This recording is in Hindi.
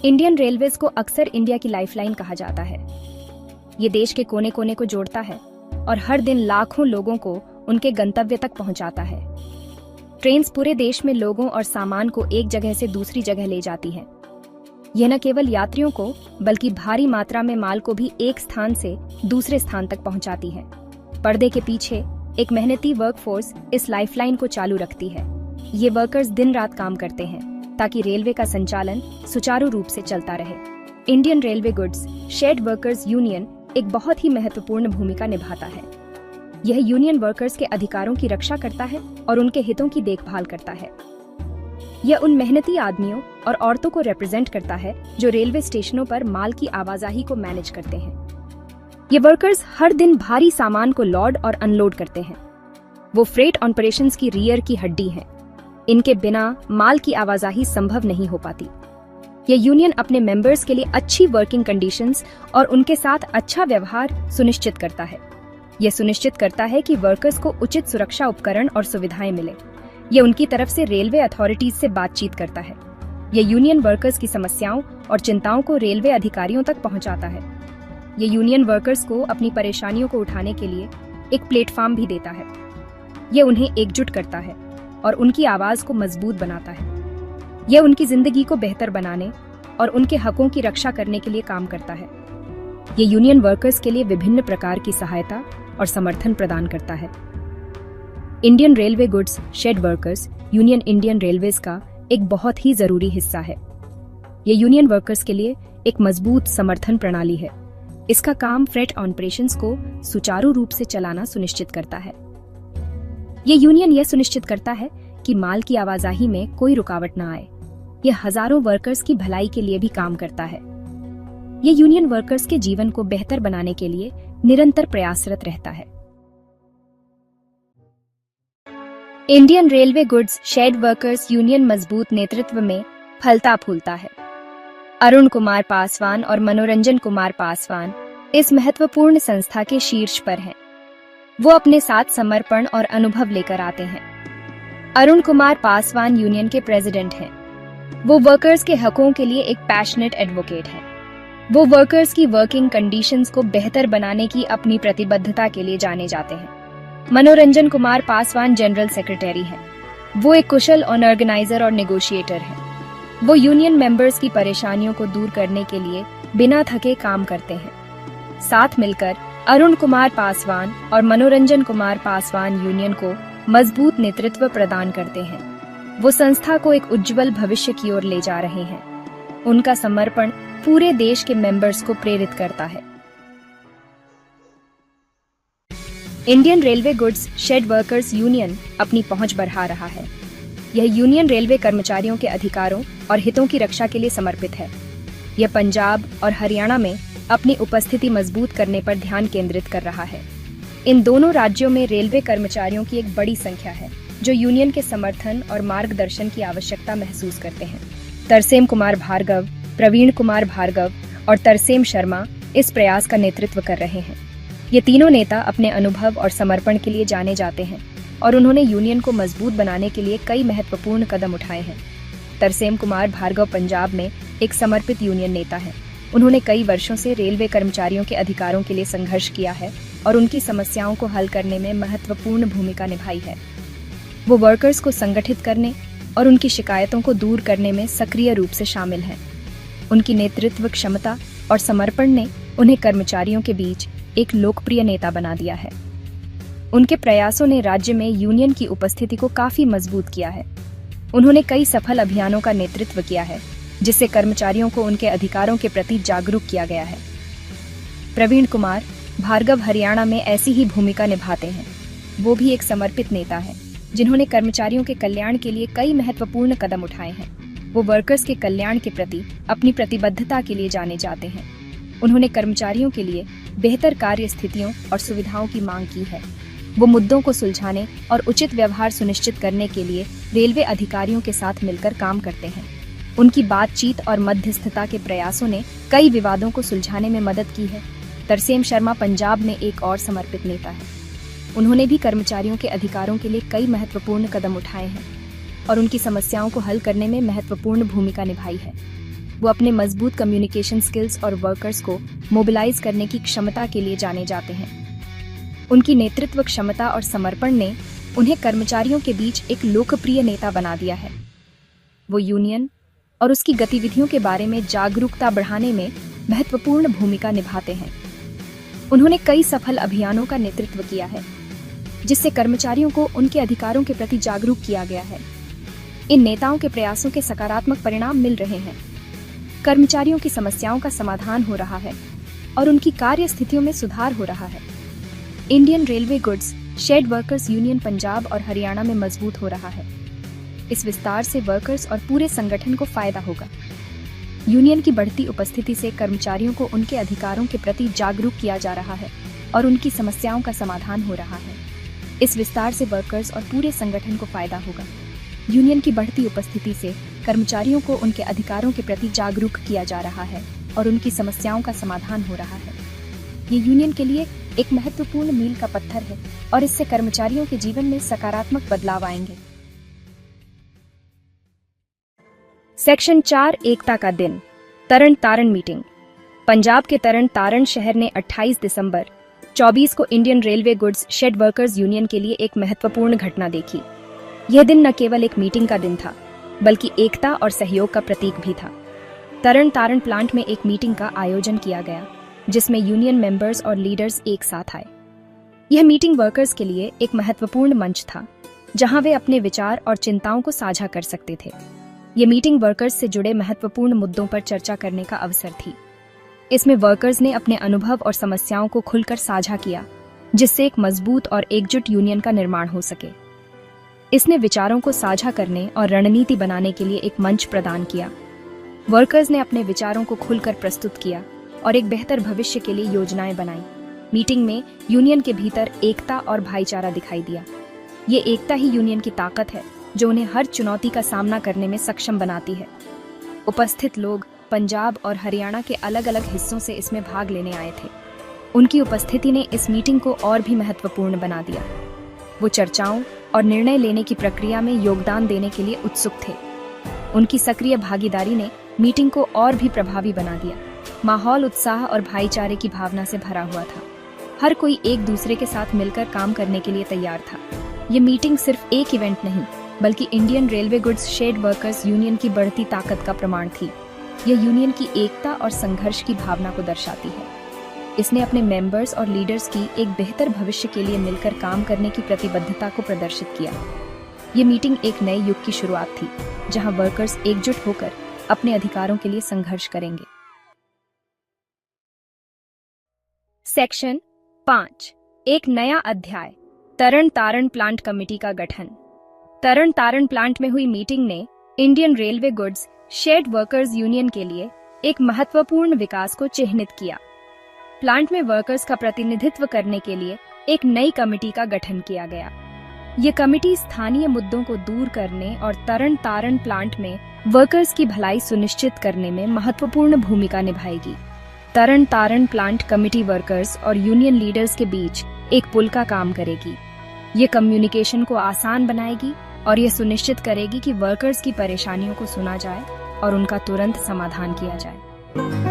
इंडियन रेलवेज को अक्सर इंडिया की लाइफलाइन कहा जाता है। ये देश के कोने कोने को जोड़ता है और हर दिन लाखों लोगों को उनके गंतव्य तक पहुंचाता है। ट्रेन्स पूरे देश में लोगों और सामान को एक जगह से दूसरी जगह ले जाती हैं। यह न केवल यात्रियों को बल्कि भारी मात्रा में माल को भी एक स्थान से दूसरे स्थान तक पहुंचाती है। पर्दे के पीछे एक मेहनती वर्कफोर्स इस लाइफलाइन को चालू रखती है। ये वर्कर्स दिन रात काम करते हैं ताकि रेलवे का संचालन सुचारू रूप से चलता रहे। Indian railway goods shed workers union एक बहुत ही महत्वपूर्ण भूमिका निभाता है। यह यूनियन वर्कर्स के अधिकारों की रक्षा करता है और उनके हितों की देखभाल करता है। यह उन मेहनती आदमियों और औरतों को रिप्रेजेंट करता है जो रेलवे स्टेशनों पर माल की आवाजाही को मैनेज करते हैं। ये वर्कर्स हर दिन भारी सामान को लोड और अनलोड करते हैं। वो फ्रेट ऑपरेशंस की रियर की हड्डी हैं। इनके बिना माल की आवाजाही संभव नहीं हो पाती। ये यूनियन अपने मेंबर्स के लिए अच्छी वर्किंग कंडीशंस और उनके साथ अच्छा व्यवहार सुनिश्चित करता है। यह सुनिश्चित करता है कि वर्कर्स को उचित सुरक्षा उपकरण और सुविधाएं मिले। ये उनकी तरफ से रेलवे अथॉरिटीज से बातचीत करता है। यह यूनियन वर्कर्स की समस्याओं और चिंताओं को रेलवे अधिकारियों तक पहुंचाता है। ये यूनियन वर्कर्स को अपनी परेशानियों को उठाने के लिए एक प्लेटफॉर्म भी देता है। यह उन्हें एकजुट करता है और उनकी आवाज को मजबूत बनाता है। यह उनकी जिंदगी को बेहतर बनाने और उनके हकों की रक्षा करने के लिए काम करता है। ये यूनियन वर्कर्स के लिए विभिन्न प्रकार की सहायता और समर्थन प्रदान करता है। Indian railway goods shed workers union Indian railways का एक बहुत ही जरूरी हिस्सा है। ये यूनियन वर्कर्स के लिए एक मजबूत समर्थन प्रणाली है। इसका काम फ्रेट ऑपरेशंस को सुचारू रूप से चलाना सुनिश्चित करता है। ये यूनियन यह सुनिश्चित करता है कि माल की आवाजाही में कोई रुकावट न आए। यह हजारों वर्कर्स की भलाई के लिए भी काम करता है। ये यूनियन वर्कर्स के जीवन को बेहतर बनाने के लिए निरंतर प्रयासरत रहता है। Indian railway goods shed workers union मजबूत नेतृत्व में फलता फूलता है। अरुण कुमार पासवान और मनोरंजन कुमार पासवान इस महत्वपूर्ण संस्था के शीर्ष पर हैं। वो अपने साथ समर्पण और अनुभव लेकर आते हैं। अरुण कुमार पासवान यूनियन के प्रेसिडेंट हैं। वो वर्कर्स के हकों के लिए एक पैशनेट एडवोकेट हैं। वो वर्कर्स की वर्किंग कंडीशंस को बेहतर बनाने की अपनी प्रतिबद्धता के लिए जाने जाते हैं। मनोरंजन कुमार पासवान जनरल सेक्रेटरी हैं। वो एक कुशल ऑर्गेनाइजर और नेगोशिएटर हैं। वो यूनियन मेंबर्स की परेशानियों को दूर करने के लिए बिना थके काम करते हैं। साथ मिलकर अरुण कुमार पासवान और मनोरंजन कुमार पासवान यूनियन को मजबूत नेतृत्व प्रदान करते हैं। वो संस्था को एक उज्जवल भविष्य की ओर ले जा रहे हैं। उनका समर्पण पूरे देश के मेंबर्स को प्रेरित करता है। Indian railway goods shed workers union अपनी पहुंच बढ़ा रहा है। यह यूनियन रेलवे कर्मचारियों के अधिकारों और हितों की रक्षा के लिए समर्पित है। यह पंजाब और हरियाणा में अपनी उपस्थिति मजबूत करने पर ध्यान केंद्रित कर रहा है। इन दोनों राज्यों में रेलवे कर्मचारियों की एक बड़ी संख्या है जो यूनियन के समर्थन और मार्गदर्शन की आवश्यकता महसूस करते हैं। तरसेम कुमार भार्गव, प्रवीण कुमार भार्गव और तरसेम शर्मा इस प्रयास का नेतृत्व कर रहे हैं। ये तीनों नेता अपने अनुभव और समर्पण के लिए जाने जाते हैं और उन्होंने यूनियन को मजबूत बनाने के लिए कई महत्वपूर्ण कदम उठाए हैं। तरसेम कुमार भार्गव पंजाब में एक समर्पित यूनियन नेता हैं। उन्होंने कई वर्षों से रेलवे कर्मचारियों के अधिकारों के लिए संघर्ष किया है और उनकी समस्याओं को हल करने में महत्वपूर्ण भूमिका निभाई है। वो वर्कर्स को संगठित करने और उनकी शिकायतों को दूर करने में सक्रिय रूप से शामिल हैं। उनकी नेतृत्व क्षमता और समर्पण ने उन्हें कर्मचारियों के बीच एक लोकप्रिय नेता बना दिया है। उनके प्रयासों ने राज्य में यूनियन की उपस्थिति को काफी मजबूत किया है। उन्होंने कई सफल अभियानों का नेतृत्व किया है जिससे कर्मचारियों को उनके अधिकारों के प्रति जागरूक किया गया है। प्रवीण कुमार भार्गव हरियाणा में ऐसी ही भूमिका निभाते हैं। वो भी एक समर्पित नेता है जिन्होंने कर्मचारियों के कल्याण के लिए कई महत्वपूर्ण कदम उठाए हैं। वो वर्कर्स के कल्याण के प्रति अपनी प्रतिबद्धता के लिए जाने जाते हैं। उन्होंने कर्मचारियों के लिए बेहतर कार्य स्थितियों और सुविधाओं की मांग की है। वो मुद्दों को सुलझाने और उचित व्यवहार सुनिश्चित करने के लिए रेलवे अधिकारियों के साथ मिलकर काम करते हैं। उनकी बातचीत और मध्यस्थता के प्रयासों ने कई विवादों को सुलझाने में मदद की है। तरसेम शर्मा पंजाब में एक और समर्पित नेता है। उन्होंने भी कर्मचारियों के अधिकारों के लिए कई महत्वपूर्ण कदम उठाए हैं और उनकी समस्याओं को हल करने में महत्वपूर्ण भूमिका निभाई है। वो अपने मजबूत कम्युनिकेशन स्किल्स और वर्कर्स को मोबिलाइज करने की क्षमता के लिए जाने जाते हैं। उनकी नेतृत्व क्षमता और समर्पण ने उन्हें कर्मचारियों के बीच एक लोकप्रिय नेता बना दिया है। वो यूनियन और उसकी गतिविधियों के बारे में जागरूकता बढ़ाने में महत्वपूर्ण भूमिका निभाते हैं। उन्होंने कई सफल अभियानों का नेतृत्व किया है, जिससे कर्मचारियों को उनके अधिकारों के प्रति जागरूक किया गया है। इन नेताओं के प्रयासों के सकारात्मक परिणाम मिल रहे हैं। कर्मचारियों की समस्याओं का समाधान हो रहा है और उनकी कार्य स्थितियों में सुधार हो रहा है। Indian railway goods shed workers union Punjab और हरियाणा में मजबूत हो रहा है। इस विस्तार से वर्कर्स और पूरे संगठन को फायदा होगा। यूनियन की बढ़ती उपस्थिति से कर्मचारियों को उनके अधिकारों के प्रति जागरूक किया जा रहा है और उनकी समस्याओं का समाधान हो रहा है। इस विस्तार से वर्कर्स और पूरे संगठन को फायदा होगा। यूनियन की बढ़ती उपस्थिति से कर्मचारियों को उनके अधिकारों के प्रति जागरूक किया जा रहा है और उनकी समस्याओं का समाधान हो रहा है। ये यूनियन के लिए एक महत्वपूर्ण मील का पत्थर है और इससे कर्मचारियों के जीवन में सकारात्मक बदलाव आएंगे। सेक्शन 4 एकता का दिन, तरन तारण मीटिंग। पंजाब के तरन तारण शहर ने 28 दिसंबर 24 को Indian railway goods shed workers union के लिए एक महत्वपूर्ण घटना देखी। यह दिन न केवल एक मीटिंग का दिन था, बल्कि एकता और सहयोग का प्रतीक भी था। तरन तारण प्लांट में एक मीटिंग का आयोजन किया गया, जिसमें यूनियन मेंबर्स और लीडर्स एक साथ आए। यह मीटिंग वर्कर्स के लिए एक महत्वपूर्ण मंच था, जहां वे अपने विचार और चिंताओं को साझा कर सकते थे। ये मीटिंग वर्कर्स से जुड़े महत्वपूर्ण मुद्दों पर चर्चा करने का अवसर थी। इसमें वर्कर्स ने अपने अनुभव और समस्याओं को खुलकर साझा किया, जिससे एक मजबूत और एकजुट यूनियन का निर्माण हो सके। इसने विचारों को साझा करने और रणनीति बनाने के लिए एक मंच प्रदान किया। वर्कर्स ने अपने विचारों को खुलकर प्रस्तुत किया और एक बेहतर भविष्य के लिए योजनाएं बनाई। मीटिंग में यूनियन के भीतर एकता और भाईचारा दिखाई दिया। ये एकता ही यूनियन की ताकत है, जो उन्हें हर चुनौती का सामना करने में सक्षम बनाती है। उपस्थित लोग पंजाब और हरियाणा के अलग अलग हिस्सों से इसमें भाग लेने आए थे। उनकी उपस्थिति ने इस मीटिंग को और भी महत्वपूर्ण बना दिया। वो चर्चाओं और निर्णय लेने की प्रक्रिया में योगदान देने के लिए उत्सुक थे। उनकी सक्रिय भागीदारी ने मीटिंग को और भी प्रभावी बना दिया। माहौल उत्साह और भाईचारे की भावना से भरा हुआ था। हर कोई एक दूसरे के साथ मिलकर काम करने के लिए तैयार था। ये मीटिंग सिर्फ एक इवेंट नहीं, बल्कि Indian railway goods shed workers union की बढ़ती ताकत का प्रमाण थी। यह यूनियन की एकता और संघर्ष की भावना को दर्शाती है। इसने अपने मेंबर्स और लीडर्स की एक बेहतर भविष्य के लिए मिलकर काम करने की प्रतिबद्धता को प्रदर्शित किया। ये मीटिंग एक नए युग की शुरुआत थी, जहां वर्कर्स एकजुट होकर अपने अधिकारों के लिए संघर्ष करेंगे। सेक्शन 5 एक नया अध्याय, तरन तारण प्लांट कमेटी का गठन। तरन तारण प्लांट में हुई मीटिंग ने Indian railway goods shed workers union के लिए एक महत्वपूर्ण विकास को चिह्नित किया। प्लांट में वर्कर्स का प्रतिनिधित्व करने के लिए एक नई कमेटी का गठन किया गया। ये कमेटी स्थानीय मुद्दों को दूर करने और तरन तारण प्लांट में वर्कर्स की भलाई सुनिश्चित करने में महत्वपूर्ण भूमिका निभाएगी। तरन तारण प्लांट कमेटी वर्कर्स और यूनियन लीडर्स के बीच एक पुल का काम करेगी। ये कम्युनिकेशन को आसान बनाएगी और ये सुनिश्चित करेगी कि वर्कर्स की परेशानियों को सुना जाए और उनका तुरंत समाधान किया जाए।